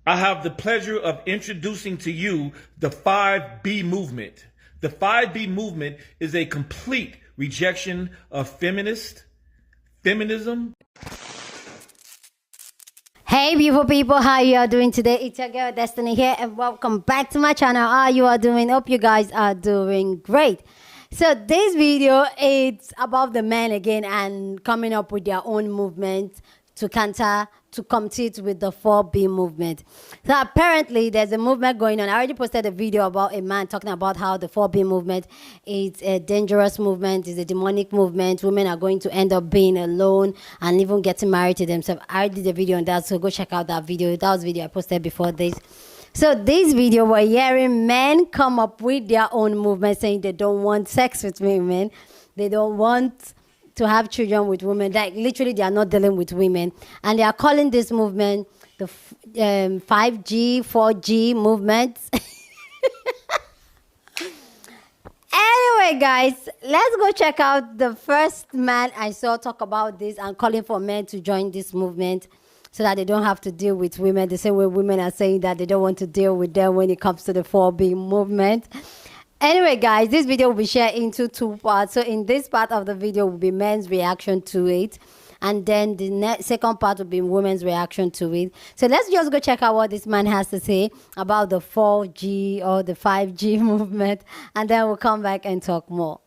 I have the pleasure of introducing to you the 5B movement. The 5B movement is a complete rejection of feminism. Hey beautiful people, how you are doing today? It's your girl Destiny here and welcome back to my channel. How you are doing? Hope you guys are doing great. So this video is about the men again and coming up with their own movement to compete with the 4B movement. So apparently there's a movement going on. I already posted a video about a man talking about how the 4B movement is a dangerous movement, is a demonic movement. Women are going to end up being alone and even getting married to themselves. I already did a video on that, so go check out that video. That was a video I posted before this. So this video, we're hearing men come up with their own movement saying they don't want sex with women. They don't want to have children with women. Like literally they are not dealing with women. And they are calling this movement the 5G, 4G movement. Anyway, guys, let's go check out the first man I saw talk about this and calling for men to join this movement so that they don't have to deal with women the same way women are saying that they don't want to deal with them when it comes to the 4B movement. Anyway, guys, this video will be shared into two parts. So in this part of the video will be men's reaction to it. And then the second part will be women's reaction to it. So let's just go check out what this man has to say about the 4G or the 5G movement. And then we'll come back and talk more.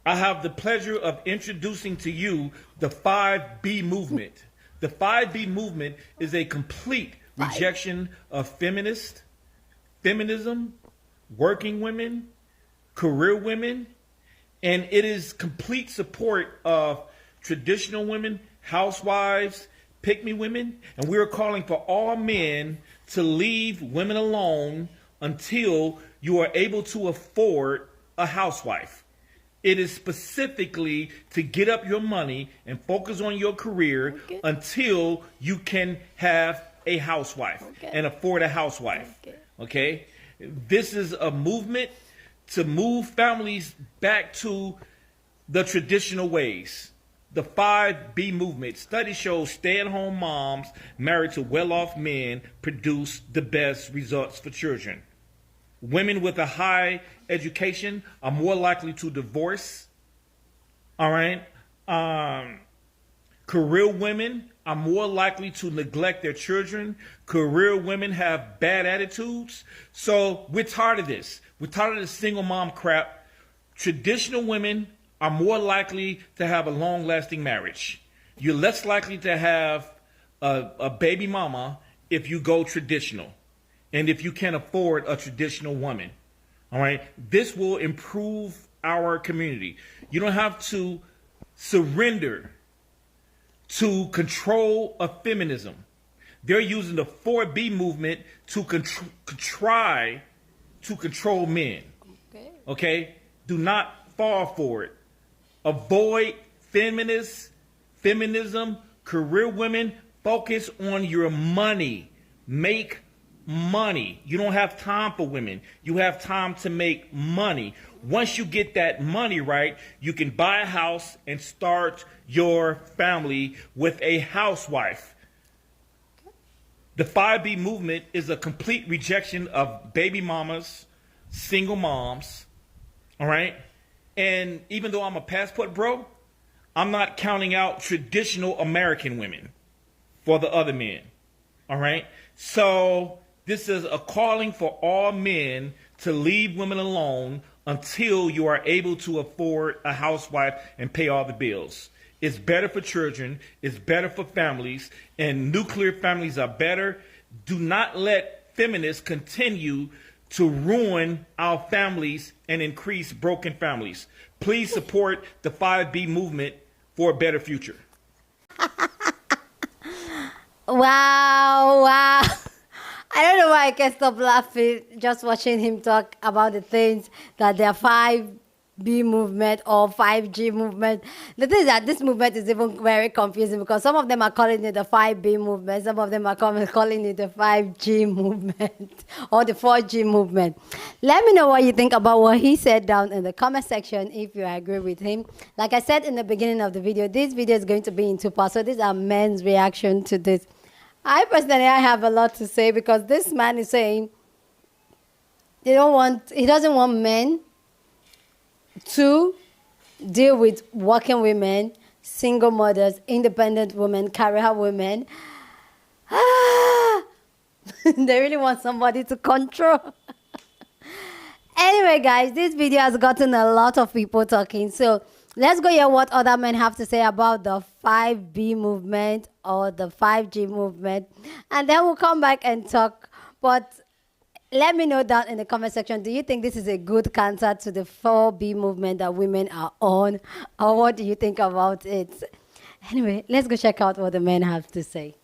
I have the pleasure of introducing to you the 5B movement. The 5B movement is a complete rejection of feminism, working women, career women, and it is complete support of traditional women, housewives, pick-me women, and we are calling for all men to leave women alone until you are able to afford a housewife. It is specifically to get up your money and focus on your career until you can have a housewife and afford a housewife. Okay? This is a movement to move families back to the traditional ways. The 5B movement. Study shows stay-at-home moms married to well-off men produce the best results for children. Women with a high education are more likely to divorce. All right. Career women are more likely to neglect their children. Career women have bad attitudes. So we're tired of this. We're tired of the single mom crap. Traditional women are more likely to have a long-lasting marriage. You're less likely to have a baby mama if you go traditional and if you can afford a traditional woman. All right. This will improve our community. You don't have to surrender to control of feminism. They're using the 4B movement to try to control men. Okay? Do not fall for it. Avoid feminism, career women. Focus on your money. Make money. You don't have time for women. You have time to make money. Once you get that money right, you can buy a house and start your family with a housewife. The 5B movement is a complete rejection of baby mamas, single moms, all right? And even though I'm a passport bro, I'm not counting out traditional American women for the other men, all right? So this is a calling for all men to leave women alone until you are able to afford a housewife and pay all the bills. It's better for children. It's better for families. And nuclear families are better. Do not let feminists continue to ruin our families and increase broken families. Please support the 5B movement for a better future. Wow. I don't know why I can't stop laughing just watching him talk about the things that their 5B movement or 5G movement. The thing is that this movement is even very confusing because some of them are calling it the 5B movement, some of them are calling it the 5G movement or the 4G movement. Let me know what you think about what he said down in the comment section if you agree with him. Like I said in the beginning of the video, this video is going to be in two parts. So these are men's reaction to this. I personally, I have a lot to say because this man is saying he doesn't want men to deal with working women, single mothers, independent women, career women. They really want somebody to control. Anyway, guys, this video has gotten a lot of people talking. So let's go hear what other men have to say about the 5B movement or the 5G movement. And then we'll come back and talk. But let me know down in the comment section, do you think this is a good counter to the 4B movement that women are on? Or what do you think about it? Anyway, let's go check out what the men have to say.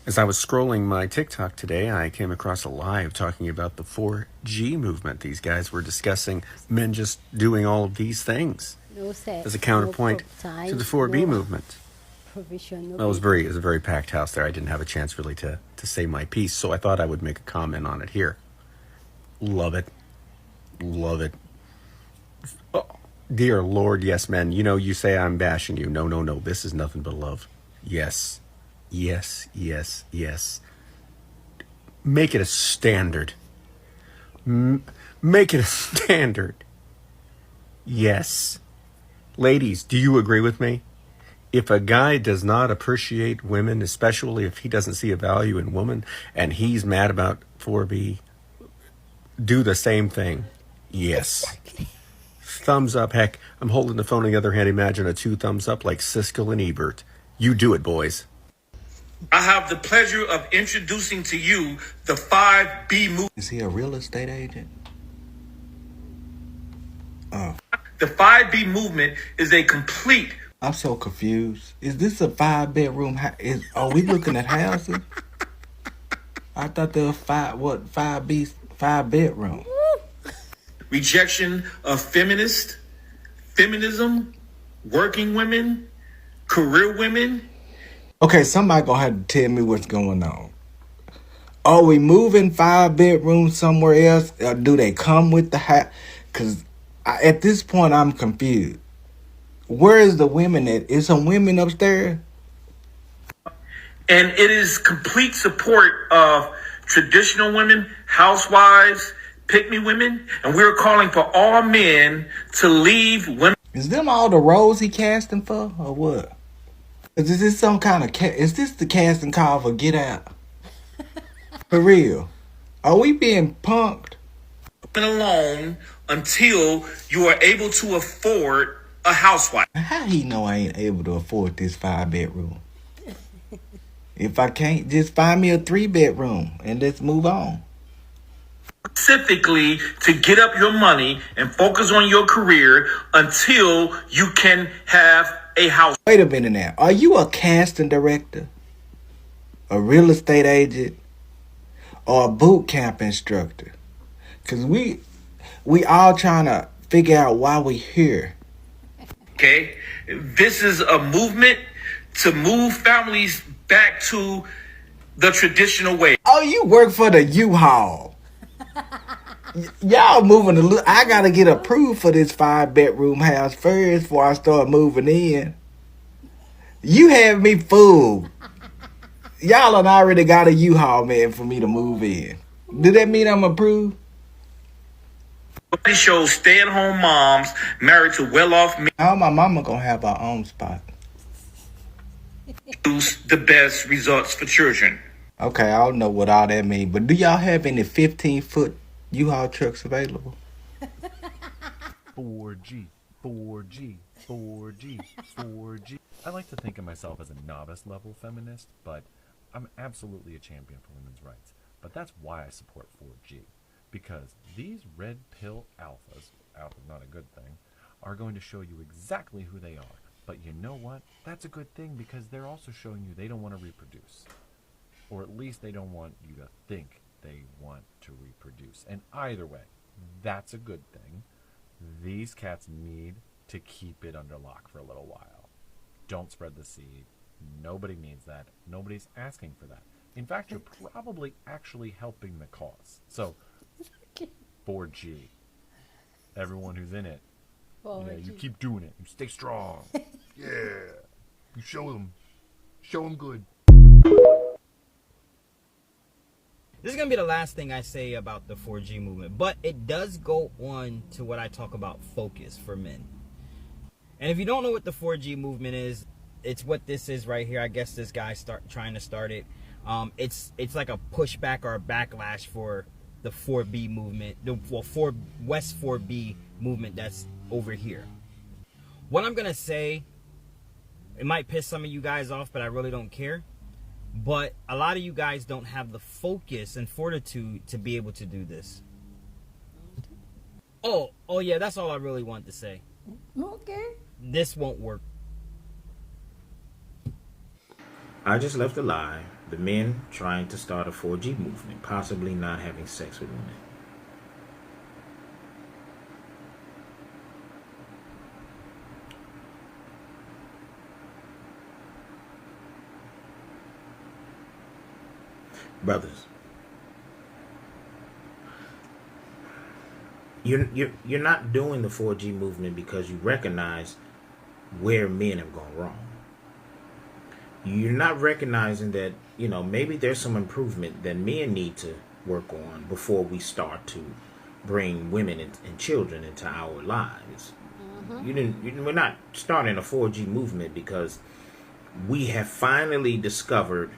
As I was scrolling my TikTok today, I came across a live talking about the 4G movement. These guys were discussing men just doing all of these things No sex, as a counterpoint time, to the 4B movement. provision. It was a very packed house there. I didn't have a chance really to say my piece, so I thought I would make a comment on it here. Love it. Love it. Oh, dear Lord, yes, men. You know, you say I'm bashing you. No, no, no. This is nothing but love. Yes. Yes, yes, yes. Make it a standard. Make it a standard. Yes. Ladies, do you agree with me? If a guy does not appreciate women, especially if he doesn't see a value in women, and he's mad about 4B, do the same thing. Yes. Thumbs up. Heck, I'm holding the phone in the other hand. Imagine a 2 thumbs up like Siskel and Ebert. You do it, boys. I have the pleasure of introducing to you the 5B movement. Is he a real estate agent? Oh, The 5B movement is a complete. I'm so confused. Is this a 5-bedroom house? Are we looking at houses? I thought there was 5 bedroom. Rejection of feminism, working women, career women. Okay, somebody gonna have to tell me what's going on. Are we moving 5 bedrooms somewhere else? Or do they come with the house? Because at this point, I'm confused. Where is the women at? Is some women upstairs? And it is complete support of traditional women, housewives, pick-me women. And we're calling for all men to leave women. Is them all the roles he casting for, or what? Is this some kind of is this the casting call for Get Out? For real? Are we being punked? Alone until you are able to afford a housewife. How he know I ain't able to afford this 5 bedroom? If I can't, just find me a 3 bedroom and let's move on. Specifically to get up your money and focus on your career until you can have a house. Wait a minute now. Are you a casting director? A real estate agent? Or a boot camp instructor? Because we all trying to figure out why we here. Okay? This is a movement to move families back to the traditional way. Oh, you work for the U-Haul. Y'all moving I gotta get approved for this 5 bedroom house first before I start moving in. You have me fooled. Y'all done already got a U-Haul man for me to move in. Do that mean I'm approved? It shows stay-at-home moms married to well-off men How my mama gonna have her own spot? produce the best results for children. Okay, I don't know what all that mean, but do y'all have any 15-foot U-Haul trucks available? 4G, 4G, 4G, 4G. I like to think of myself as a novice level feminist, but I'm absolutely a champion for women's rights. But that's why I support 4G. Because these red pill alphas, alpha's not a good thing, are going to show you exactly who they are. But you know what? That's a good thing because they're also showing you they don't want to reproduce. Or at least they don't want you to think they want to reproduce. And either way, that's a good thing. These cats need to keep it under lock for a little while. Don't spread the seed. Nobody needs that. Nobody's asking for that. In fact, you're probably actually helping the cause. So, 4G. Everyone who's in it. Yeah, you keep doing it. You stay strong. Yeah. You show them. Show them good. this is going to be the last thing I say about the 4G movement, but it does go on to what I talk about focus for men. And if you don't know what the 4G movement is, it's what this is right here. I guess this guy trying to start it. It's like a pushback or a backlash for the 4B movement, West 4B movement that's over here. What I'm going to say, it might piss some of you guys off, but I really don't care. But a lot of you guys don't have the focus and fortitude to be able to do this. Oh yeah, that's all I really want to say. Okay. This won't work. I just left alive the men trying to start a 4G movement, possibly not having sex with women. Brothers, you're not doing the 4G movement because you recognize where men have gone wrong. You're not recognizing that, maybe there's some improvement that men need to work on before we start to bring women and children into our lives. We're not starting a 4G movement because we have finally discovered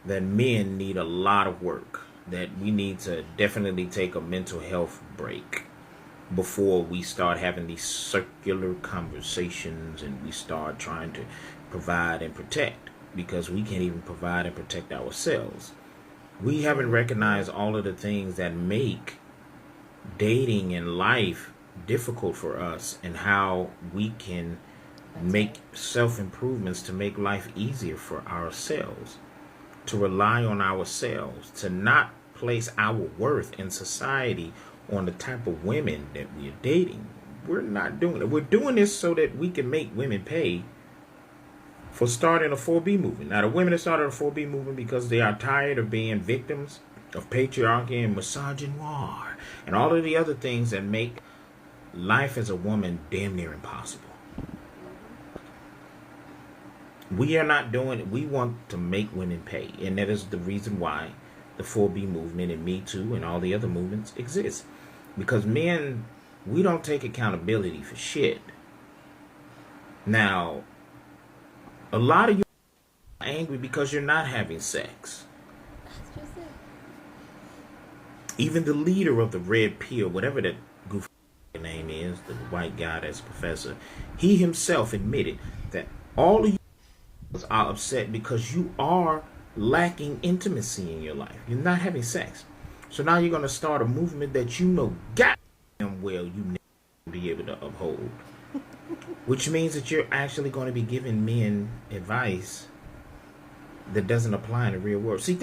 that men need a lot of work, that we need to definitely take a mental health break before we start having these circular conversations and we start trying to provide and protect, because we can't even provide and protect ourselves. We haven't recognized all of the things that make dating and life difficult for us, and how we can make self-improvements to make life easier for ourselves, to rely on ourselves, to not place our worth in society on the type of women that we are dating. We're not doing it. We're doing this so that we can make women pay for starting a 4B movement. Now, the women that started a 4B movement because they are tired of being victims of patriarchy and misogynoir and all of the other things that make life as a woman damn near impossible. We are not doing it. We want to make women pay. And that is the reason why the 4B movement and Me Too and all the other movements exist. Because men, we don't take accountability for shit. Now, a lot of you are angry because you're not having sex. Even the leader of the Red Pill, whatever that goofy name is, the white guy that's a professor, he himself admitted that all of you are upset because you are lacking intimacy in your life. You're not having sex. So now you're going to start a movement that you know goddamn well you never be able to uphold. Which means that you're actually going to be giving men advice that doesn't apply in the real world. See,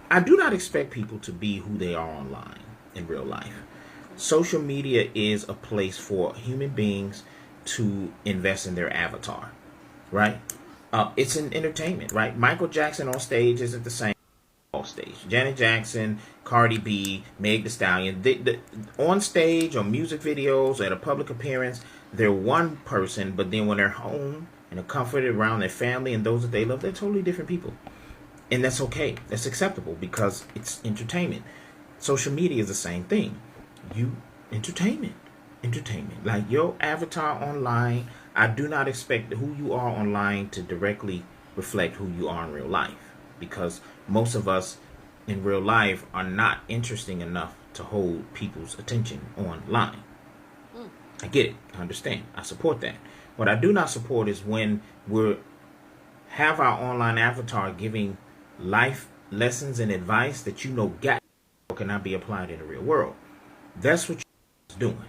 I do not expect people to be who they are online in real life. Social media is a place for human beings to invest in their avatar, right? It's an entertainment, right? Michael Jackson on stage isn't the same off stage. Janet Jackson, Cardi B, Meg Thee Stallion, on stage or music videos or at a public appearance, they're one person, but then when they're home and are comforted around their family and those that they love, they're totally different people. And that's okay. That's acceptable because it's entertainment. Social media is the same thing. Entertainment. Like your avatar online, I do not expect who you are online to directly reflect who you are in real life, because most of us in real life are not interesting enough to hold people's attention online. I get it. I understand. I support that. What I do not support is when we have our online avatar giving life lessons and advice that you know cannot be applied in the real world. That's what you're doing.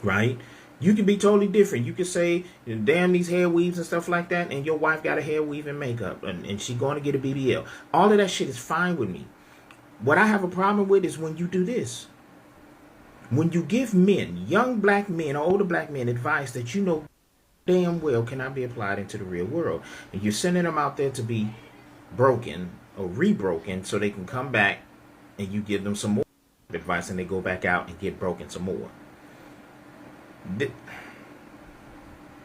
Right? You can be totally different. You can say, damn these hair weaves and stuff like that, and your wife got a hair weave and makeup, and she's going to get a BBL. All of that shit is fine with me. What I have a problem with is when you do this. When you give men, young black men or older black men, advice that you know damn well cannot be applied into the real world, and you're sending them out there to be broken or rebroken so they can come back and you give them some more advice and they go back out and get broken some more.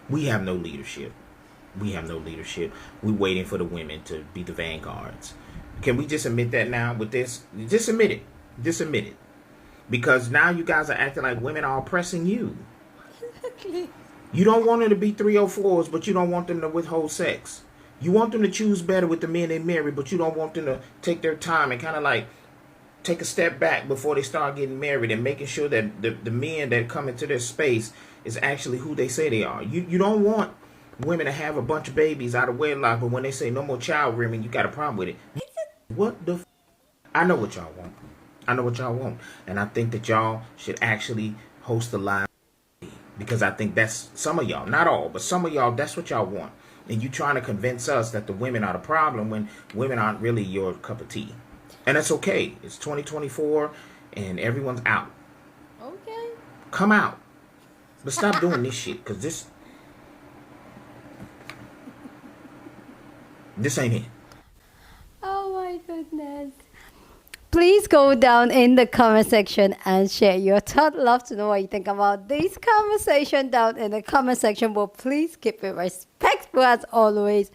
We have no leadership. We're waiting for the women to be the vanguards. Can we just admit that now with this? Just admit it. Just admit it. Because now you guys are acting like women are oppressing you. You don't want them to be 304s, but you don't want them to withhold sex. You want them to choose better with the men they marry, but you don't want them to take their time and kind of like take a step back before they start getting married and making sure that the men that come into their space is actually who they say they are. You don't want women to have a bunch of babies out of wedlock, but when they say no more child rearing, you got a problem with it. What the I know what y'all want. I know what y'all want. And I think that y'all should actually host a live, because I think that's some of y'all, not all, but some of y'all, that's what y'all want. And you trying to convince us that the women are the problem when women aren't really your cup of tea. And that's okay. It's 2024 and everyone's out. Okay. Come out. But stop doing this shit, because this ain't it. Oh my goodness. Please go down in the comment section and share your thought. Love to know what you think about this conversation down in the comment section. But please keep it respectful as always.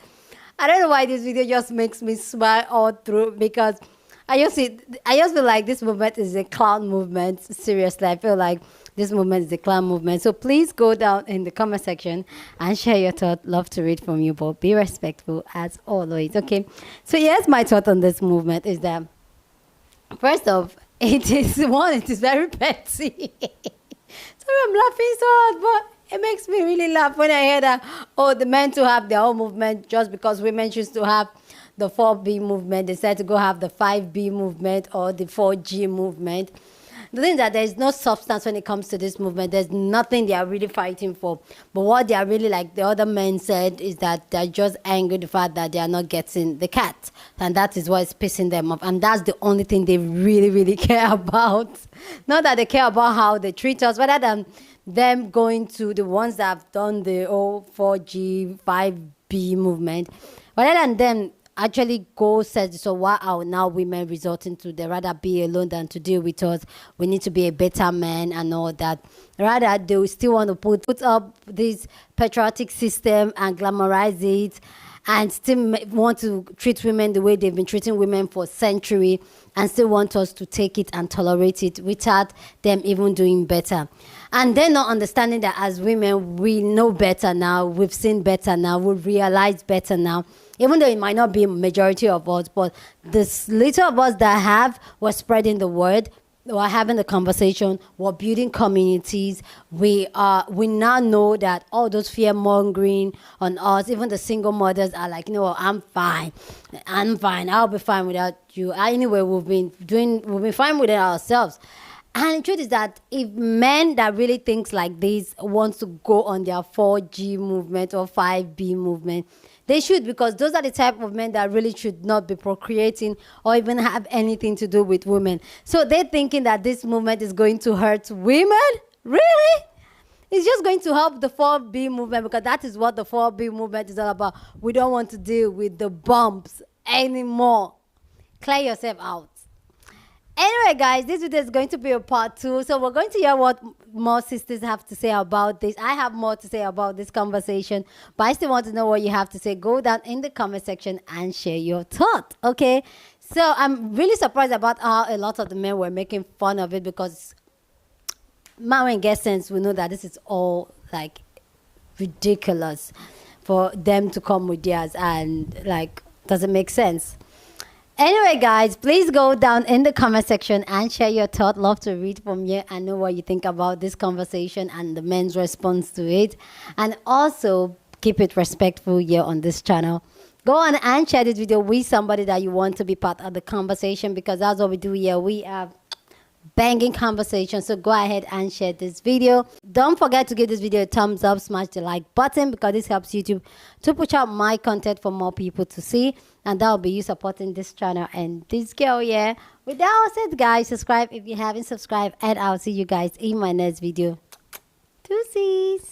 I don't know why this video just makes me smile all through, because I just feel like this movement is a clown movement. Seriously, I feel like this movement is a clown movement. So please go down in the comment section and share your thought. Love to read from you, but be respectful as always. Okay. So here's my thought on this movement is that, first off, it is very petty. Sorry, I'm laughing so hard, but it makes me really laugh when I hear that, oh, the men to have their own movement just because women choose to have the 4B movement. They decide to go have the 5B movement or the 4G movement. The thing is that there is no substance when it comes to this movement. There's nothing they are really fighting for. But what they are really, like the other men said, is that they're just angry the fact that they are not getting the cat. And that is what is pissing them off. And that's the only thing they really, really care about. Not that they care about how they treat us, rather than them going to the ones that have done the 4G, 5B movement. Rather than them actually go said, so why are now women resorting to, they rather be alone than to deal with us? We need to be a better man and all that. Rather, they still want to put up this patriotic system and glamorize it, and still want to treat women the way they've been treating women for centuries, and still want us to take it and tolerate it without them even doing better. And they're not understanding that as women, we know better now, we've seen better now, we realize better now. Even though it might not be a majority of us, but this little of us that have, we're spreading the word, we're having the conversation, we're building communities. We now know that all those fear mongering on us, even the single mothers are like, no, I'm fine, I'll be fine without you. Anyway, we've been fine with it ourselves. And the truth is that if men that really thinks like this wants to go on their 4G movement or 5B movement, they should, because those are the type of men that really should not be procreating or even have anything to do with women. So they're thinking that this movement is going to hurt women? Really? It's just going to help the 4B movement, because that is what the 4B movement is all about. We don't want to deal with the bumps anymore. Clear yourself out. Anyway, guys, this video is going to be a part 2. So we're going to hear what more sisters have to say about this. I have more to say about this conversation, but I still want to know what you have to say. Go down in the comment section and share your thought, okay? So I'm really surprised about how a lot of the men were making fun of it, because man, when get sense, we know that this is all like ridiculous for them to come with theirs, and like doesn't make sense. Anyway, guys, please go down in the comment section and share your thought. Love to read from you and know what you think about this conversation and the men's response to it. And also, keep it respectful here on this channel. Go on and share this video with somebody that you want to be part of the conversation, because that's what we do here. We have banging conversation. So go ahead and share this video. Don't forget to give this video a thumbs up, smash the like button, because this helps YouTube to push out my content for more people to see, and that will be you supporting this channel and this girl. Yeah, with that all said, guys, subscribe if you haven't subscribed, and I'll see you guys in my next video. Deuces.